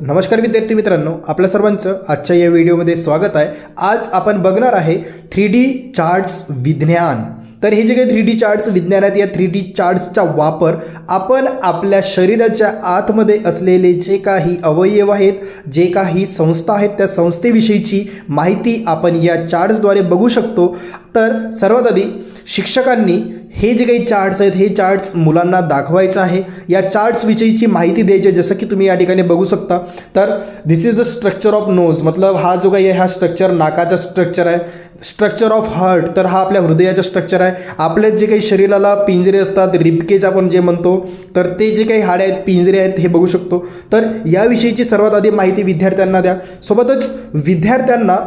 नमस्कार विद्यार्थी मित्रांनो, आपल्या सर्वांचं आजच्या या व्हिडिओमध्ये स्वागत आहे। आज आपण बघणार आहे 3D चार्ट्स विज्ञान। तर हे जे काही 3D चार्ट्स विज्ञान आहेत, या 3D चार्ट्सचा वापर आपण आपल्या शरीराच्या आतमध्ये असलेले जे काही अवयव आहेत, जे काही संस्था आहेत, त्या संस्थेविषयीची माहिती आपण या चार्ट्सद्वारे बघू शकतो। तर सर्वात आधी शिक्षकांनी हे जे काही चार्ट्स आहेत, हे चार्ट्स मुलांना दाखवायचं आहे। या चार्ट्स विषयीची माहिती द्यायची आहे, जसं की तुम्ही या ठिकाणी बघू शकता। तर this is the structure of nose, मतलब हा जो काही आहे हा स्ट्रक्चर नाकाचा स्ट्रक्चर आहे। स्ट्रक्चर ऑफ हार्ट, तर हा आपल्या हृदयाचा स्ट्रक्चर आहे। आपले जे काही शरीराला पिंजरे असतात, रिबकेज आपण जे म्हणतो, तर ते जे काही हाडे आहेत, पिंजरे आहेत, हे बघू शकतो। तर याविषयीची सर्वात आधी माहिती विद्यार्थ्यांना द्या। सोबतच विद्यार्थ्यांना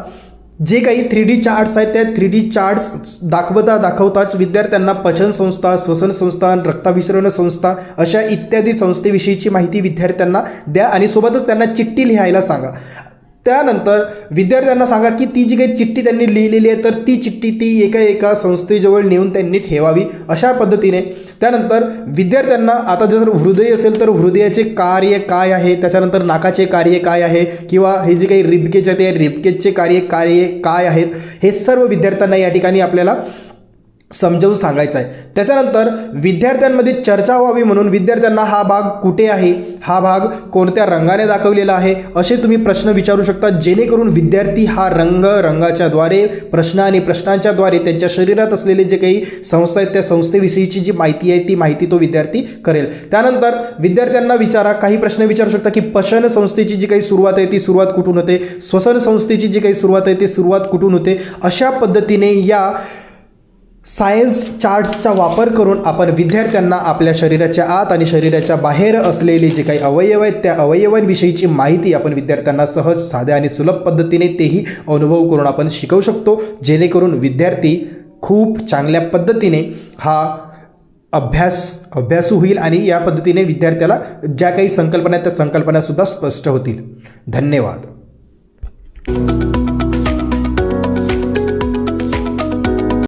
जे काही 3D चार्ट्स आहेत, त्या 3D चार्ट्स दाखवताच विद्यार्थ्यांना पचन संस्था, श्वसन संस्था, रक्ताभिसरण संस्था अशा इत्यादी संस्थेविषयीची माहिती विद्यार्थ्यांना द्या आणि सोबतच त्यांना चिठ्ठी लिहायला सांगा। त्यानंतर विद्यार्थ्यांना सांगा की ती जी काही चिठ्ठी त्यांनी लिहिलेली आहे, तर ती चिठ्ठी ती एका संस्थेजवळ नेऊन त्यांनी ठेवावी, अशा पद्धतीने। त्यानंतर विद्यार्थ्यांना आता जर हृदय असेल तर हृदयाचे कार्य काय आहे, त्याच्यानंतर नाकाचे कार्य काय आहे, किंवा हे जे काही रिबकेज आहे ते रिबकेजचे कार्य काय आहेत, हे सर्व विद्यार्थ्यांना या ठिकाणी आपल्याला समजावून सांगायचं आहे। त्याच्यानंतर विद्यार्थ्यांमध्ये चर्चा व्हावी म्हणून विद्यार्थ्यांना हा भाग कुठे आहे, हा भाग कोणत्या रंगाने दाखवलेला आहे, असे तुम्ही प्रश्न विचारू शकता, जेणेकरून विद्यार्थी हा रंगाच्या द्वारे प्रश्न आणि प्रश्नांच्या द्वारे त्यांच्या शरीरात असलेले जे काही संस्था आहेत, त्या संस्थेविषयीची जी माहिती आहे ती माहिती तो विद्यार्थी करेल। त्यानंतर विद्यार्थ्यांना काही प्रश्न विचारू शकता की पचन संस्थेची जी काही सुरुवात आहे ती सुरुवात कुठून होते, श्वसन संस्थेची जी काही सुरुवात आहे ती सुरुवात कुठून होते। अशा पद्धतीने या सायन्स चार्ट्सचा वापर करून आपण विद्यार्थ्यांना आपल्या शरीराच्या आत आणि शरीराच्या बाहेर असलेले जे काही अवयव आहेत, त्या अवयवांविषयीची माहिती आपण विद्यार्थ्यांना सहज, साध्या आणि सुलभ पद्धतीने तेही अनुभव करून आपण शिकवू शकतो, जेणेकरून विद्यार्थी खूप चांगल्या पद्धतीने हा अभ्यासू होईल आणि या पद्धतीने विद्यार्थ्याला ज्या काही संकल्पना आहेत त्या संकल्पनासुद्धा स्पष्ट होतील। धन्यवाद।